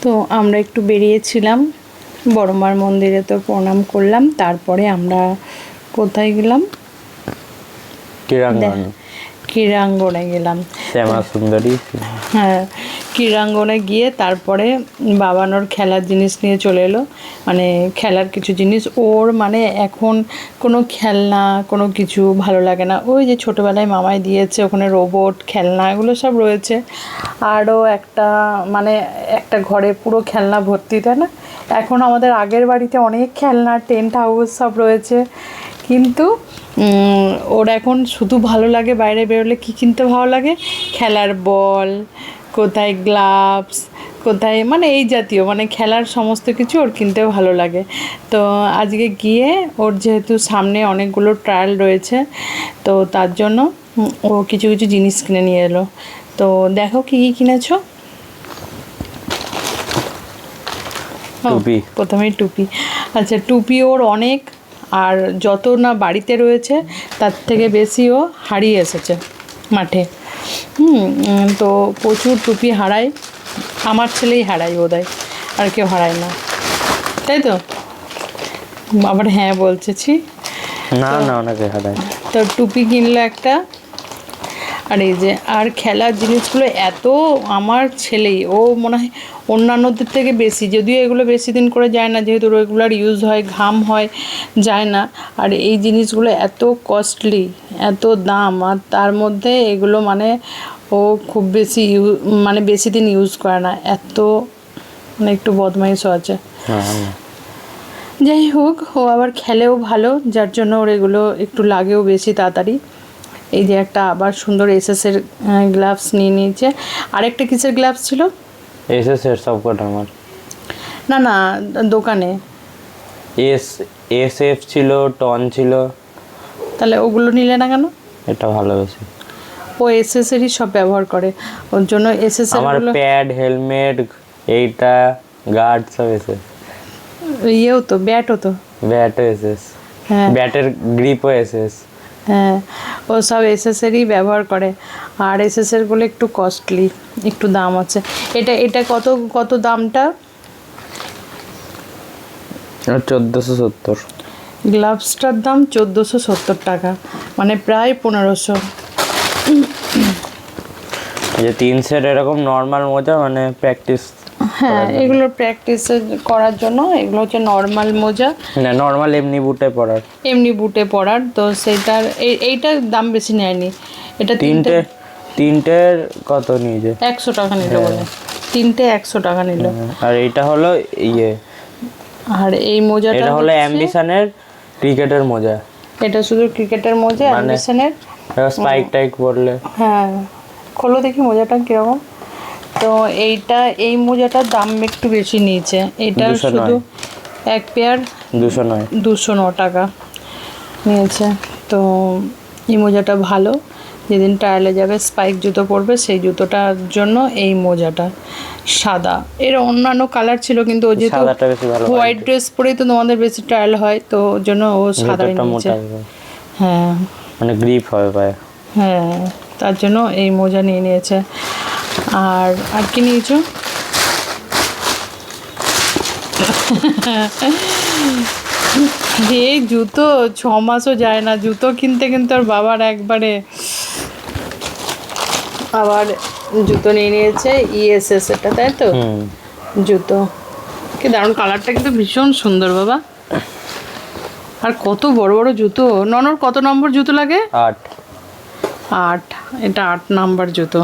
তো আমরা একটু বেরিয়েছিলাম বড়মার মন্দিরে, তো প্রণাম করলাম। তারপরে আমরা কোথায় গেলাম? ক্রীড়াঙ্গনে গেলাম, শ্যামা সুন্দরী। হ্যাঁ, ক্রীড়াঙ্গনে গিয়ে তারপরে বাবানোর খেলার জিনিস নিয়ে চলে এলো, মানে খেলার কিছু জিনিস। ওর মানে এখন কোনো খেলনা কোনো কিছু ভালো লাগে না। ওই যে ছোটোবেলায় মামাই দিয়েছে ওখানে রোবট খেলনা এগুলো সব রয়েছে। আরও একটা মানে একটা ঘরে পুরো খেলনা ভর্তি, তাই না? এখন আমাদের আগের বাড়িতে অনেক খেলনা, টেন্ট হাউস সব রয়েছে, কিন্তু ওর এখন শুধু ভালো লাগে বাইরে বেরোলে কী কিনতে ভালো লাগে, খেলার বল, কোথায় গ্লাভস, কোথায় মানে এই জাতীয় মানে খেলার সমস্ত কিছু ওর কিনতে ভালো লাগে। তো আজকে গিয়ে ওর যেহেতু সামনে অনেকগুলো ট্রায়াল রয়েছে, তো তার জন্য ও কিছু কিছু জিনিস কিনে নিয়ে এলো। তো দেখো কী কী কিনেছো। টুপি, প্রথমেই টুপি। আচ্ছা, টুপি ওর অনেক, আর যত না বাড়িতে রয়েছে তার থেকে বেশি ও হারিয়ে এসেছে মাঠে। তো প্রচুর টুপি হারায়, আমার ছেলেই হারায় বোধহয়, আর কেউ হারায় না, তাই তো? আবার হ্যাঁ বলছেছি না না অনেকে হারায়। তো টুপি কিনলো একটা। আর এই যে আর খেলার জিনিসগুলো এত, আমার ছেলেই ও মনে হয় অন্যান্যদের থেকে বেশি, যদিও এগুলো বেশি দিন করে যায় না যেহেতু রেগুলার ইউজ হয়, ঘাম হয়, যায় না। আর এই জিনিসগুলো এত কস্টলি, এত দাম, আর তার মধ্যে এগুলো মানে ও খুব বেশি মানে বেশি দিন ইউজ করে না, এত মানে একটু বদমাইশও আছে। যাই হোক, ও আবার খেলেও ভালো, যার জন্য ওর এগুলো একটু লাগেও বেশি তাড়াতাড়ি। এই যে একটা আবার সুন্দর এসএসের গ্লাভস নিয়ে নিয়েছে। আরেকটা কিসের গ্লাভস ছিল? এসএসের সবকটা আমার। না না, দোকানে এসএফ ছিল, টন ছিল। তাহলে ওগুলো নিলে না কেন? এটা ভালো বেশি। ও এসএসেরই সব ব্যবহার করে, ওর জন্য এসএসের আমার প্যাড, হেলমেট, এইটা গার্ড সব এসএস। ইয়েও তো, ব্যাটও তো, ব্যাটও এসএস। হ্যাঁ ব্যাটের গ্রিপও এসএস। হ্যাঁ, ও সব এসএসেরই ব্যবহার করে। আর এসএসেরগুলো একটু কস্টলি, একটু দাম আছে। এটা এটা কত কত দামটা? 1470। গ্লাভসটার দাম 1470 টাকা, মানে প্রায় 1500। যে 3 সেট এরকম নর্মাল মোজা, মানে প্র্যাকটিস। হ্যাঁ, এগুলো প্র্যাকটিস করার জন্য, এগুলো হচ্ছে নর্মাল মোজা, না নর্মাল এমনি বুটে পরার। এমনি বুটে পরার। তো সেইটার এইটার দাম বেশি নেয়নি। এটা তিনটের কত নিয়েছে? 100 টাকা নিল বলে, তিনটে 100 টাকা নিল। আর এইটা হলো ইয়ে, আর এই মোজাটা এটা হলো অ্যাম্বিশনের ক্রিকেটের মোজা। এটা শুধু ক্রিকেটের মোজা, অ্যাম্বিশনের স্পাইক টাইক পরলে। হ্যাঁ, খোলো দেখি মোজাটা কিরকম। তো এইটা, এই মোজাটার দাম একটু বেশি নিয়েছে। এটা শুধু এক পেয়ার 209 টাকা নিয়েছে। তো এই মোজাটা ভালো, যেদিন ট্রায়ালে যাবে স্পাইক জুতো পরবে সেই জুতোটার জন্য এই মোজাটা সাদা। এর অন্যান্য কালার ছিল, কিন্তু ও যেহেতু হোয়াইট ড্রেস পরেই তো তোমাদের বেশি ট্রায়াল হয়, তো ওর জন্য ও সাদাই নিয়েছে। হ্যাঁ, মানে গ্রিপ হবে পায়ে। হ্যাঁ, তার জন্য এই মোজা নিয়ে নিয়েছে। আর আর কি নিয়েছো? এই জুতো 6 মাসও যায় না, জুতো কিনতে কিন্তু আর বাবার একবারে। আবার জুতো নিয়ে নিয়েছে ইএসএস, এটা তাই তো? জুতো কি দারুণ, কালারটা কিন্তু ভীষণ সুন্দর বাবা। আর কত বড় বড় জুতো। ননর কত নম্বর জুতো লাগে? 8। এটা 8 নাম্বার জুতো।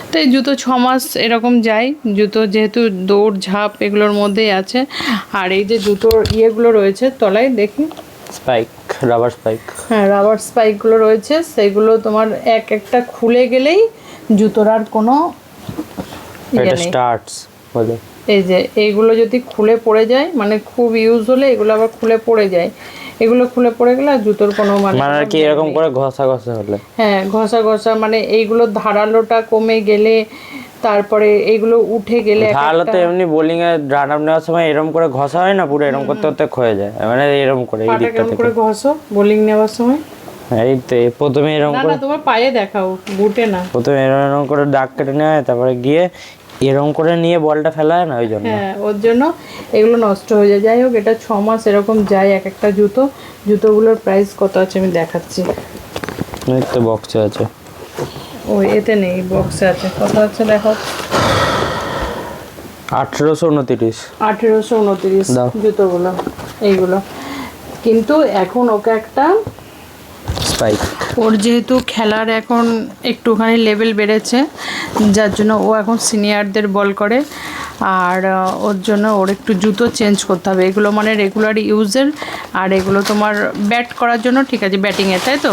তো এই জুতো 6 মাস এরকম যায়, জুতো যেহেতু দৌড় ঝাঁপ এগুলোর মধ্যেই আছে। আর এই যে জুতোর ইয়েগুলো রয়েছে তলায় দেখি, স্পাইক, রাবার স্পাইক। হ্যাঁ, রাবার স্পাইকগুলো রয়েছে, সেইগুলো তোমার এক একটা খুলে গেলেই জুতোর আর কোনো এটা স্টার্টস বলে। এই যে এইগুলো যদি খুলে পড়ে যায়, মানে খুব ইউজ হলে এগুলো আবার খুলে পড়ে যায়, এগুলো খুলে পড়ে গেলে আর জুতোর কোনো মানে কি এরকম করে ঘষা হলে, হ্যাঁ ঘষা মানে এইগুলো ধারালোটা কমে গেলে, তারপরে এইগুলো উঠে গেলে, ধারালো তো এমনি বোলিং এ রান আপ নেওয়ার সময় এরকম করে ঘষা হয় না, পুরো এরকম করতে করতে ক্ষয়ে যায়, মানে এরকম করে এই দিকটা থেকে করে ঘষো বোলিং নেওয়ার সময়। এই তো প্রথমে এরকম করে, না তোমার পায়ে দেখাও, বুটে না। প্রথমে এরকম করে দাগ কেটে নেওয়া হয়, তারপরে গিয়ে এরকম করে নিয়ে বলটা ফেলা হয় না ওই জন্য। হ্যাঁ, ওর জন্য এগুলো নষ্ট হয়ে যায়। যাই হোক, এটা 6 মাস এরকম যায় এক একটা জুতোগুলোর প্রাইস কত আছে আমি দেখাচ্ছি। এই তো বক্সে আছে। ওই এতে নেই, বক্সে আছে। কত আছে দেখো, 1829। 1829 দাও। জুতোগুলো এইগুলো। কিন্তু এখন ওকে একটা, স্পাইক। ওর যেহেতু খেলার এখন একটুখানি লেভেল বেড়েছে, যার জন্য ও এখন সিনিয়রদের বল করে, আর ওর জন্য ওর একটু জুতো চেঞ্জ করতে হবে। এগুলো মানে রেগুলার ইউজের, আর এগুলো তোমার ব্যাট করার জন্য ঠিক আছে, ব্যাটিংয়ে, তাই তো?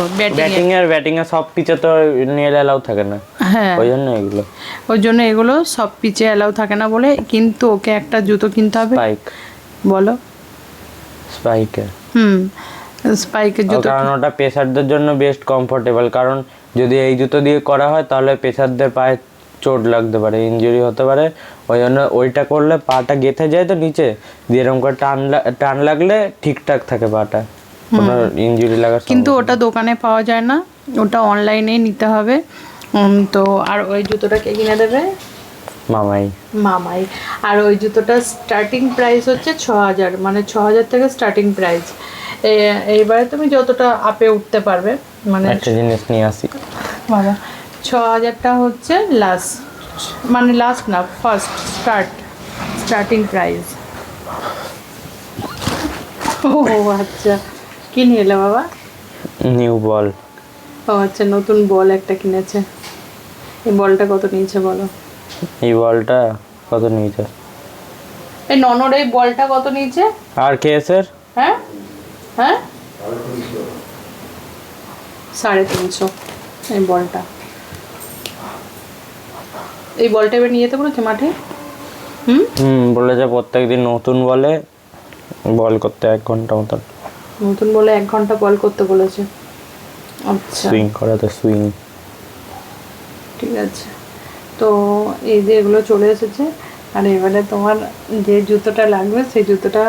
ব্যাটিং এর সব পিচে তো নিয়ে এলাও থাকে না, হ্যাঁ, ওই জন্য এগুলো। ওই জন্য এগুলো সব পিচে অ্যালাউ থাকে না বলে, কিন্তু ওকে একটা জুতো কিনতে হবে। স্পাইক। বলো। স্পাইকের। স্পাইকের জুতো। কারণ ওটা পেসারদের জন্য বেস্ট কমফোর্টেবল, কারণ যদি এই জুতো দিয়ে করা হয় তাহলে পেসারদের পায়ে চোট লাগতে পারে, ইনজুরি হতে পারে। ওই জন্য ওইটা করলে পাটা গেঁথে যায় তো নিচে দিয়ে, এরকম করে টান লাগলে ঠিকঠাক থাকে পাটা, কোনো ইনজুরি লাগার। কিন্তু ওটা দোকানে পাওয়া যায় না, ওটা অনলাইনেই নিতে হবে। তো আর ওই জুতোটা কে কিনে দেবে? মামাই। মামাই। আর ওই জুতোটা স্টার্টিং প্রাইস হচ্ছে 6000, মানে 6000 থেকে স্টার্টিং প্রাইস। এইবারে তুমি যতটা আপে উঠতে পারবে, মানে একটা জিনিস নিয়ে আসি বাবা, 6000টা হচ্ছে লাস্ট, মানে লাস্ট না, ফার্স্ট স্টার্টিং প্রাইস। ও আচ্ছা, কি নিয়ে এলে বাবা? নিউ বল। ও আচ্ছা, নতুন বল একটা কিনেছে। এই বলটা কত নিয়েছে বলো? এই বলটা কত নিয়েছে? এই ননর এই বলটা কত নিয়েছে? আর কেসের? হ্যাঁ হ্যাঁ, 350 এই বলটা। এই বলটা এবার নিয়ে যেতে বলেছে মাঠে। বলেছে প্রত্যেকদিন নতুন বলে বল করতে 1 ঘন্টা মতন। নতুন বলে 1 ঘন্টা বল করতে বলেছে। আচ্ছা, সুইং করাতে, সুইং। ঠিক আছে। তো এই যে এগুলো চলে এসেছে, আর এবারে তোমার যে জুতোটা লাগবে সেই জুতোটা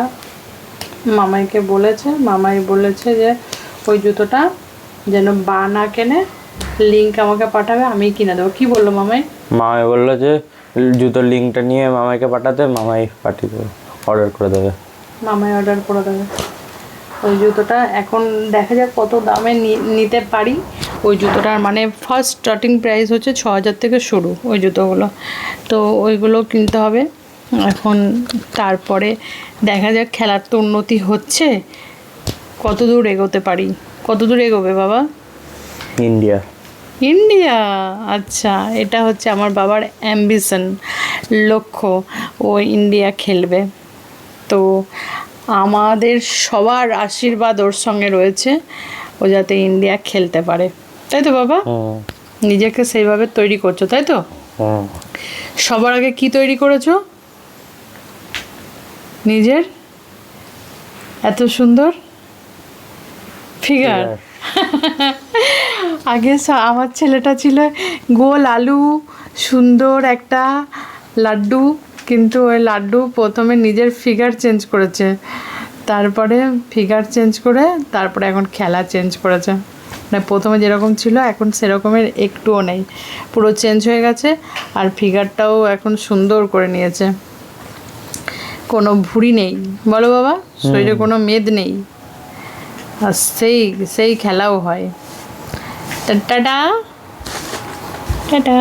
মামাইকে বলেছে। মামাই বলেছে যে ওই জুতোটা যেন বা না কেনে, লিঙ্ক আমাকে পাঠাবে, আমি কিনে দেবো। কি বললো মামাই? মামাই বললো যে জুতোর লিঙ্কটা নিয়ে মামাইকে পাঠাতে, মামাই পাঠিয়ে দেবে, অর্ডার করে দেবে। মামাই অর্ডার করে দেবে ওই জুতোটা। এখন দেখা যাক কত দামে নিতে পারি ওই জুতোটার। মানে ফার্স্ট স্টার্টিং প্রাইস হচ্ছে 6000 থেকে শুরু ওই জুতোগুলো। তো ওইগুলো কিনতে হবে এখন। তারপরে দেখা যাক, খেলার তো উন্নতি হচ্ছে, কত দূর এগোতে পারি। কত দূর এগোবে বাবা? ইন্ডিয়া। ইন্ডিয়া? আচ্ছা, এটা হচ্ছে আমার বাবার অ্যাম্বিশন, লক্ষ্য। ও ইন্ডিয়া খেলবে। তো আমাদের সবার আশীর্বাদ ওর সঙ্গে রয়েছে, ও যাতে ইন্ডিয়া খেলতে পারে, তাই তো বাবা? নিজেকে সেইভাবে তৈরি করছো, তাই তো? সবার আগে কি তৈরি করেছো? নিজের এত সুন্দর ফিগার। আগে আমার ছেলেটা ছিল গোল আলু, সুন্দর একটা লাড্ডু, কিন্তু ওই লাড্ডু প্রথমে নিজের ফিগার চেঞ্জ করেছে, তারপরে ফিগার চেঞ্জ করে তারপরে এখন খেলা চেঞ্জ করেছে। মানে প্রথমে যেরকম ছিল এখন সেরকমের একটুও নেই, পুরো চেঞ্জ হয়ে গেছে। আর ফিগারটাও এখন সুন্দর করে নিয়েছে, কোনো ভুঁড়ি নেই, বলো বাবা, শরীরে কোনো মেদ নেই, আর সেই খেলাও হয়। Tata tata.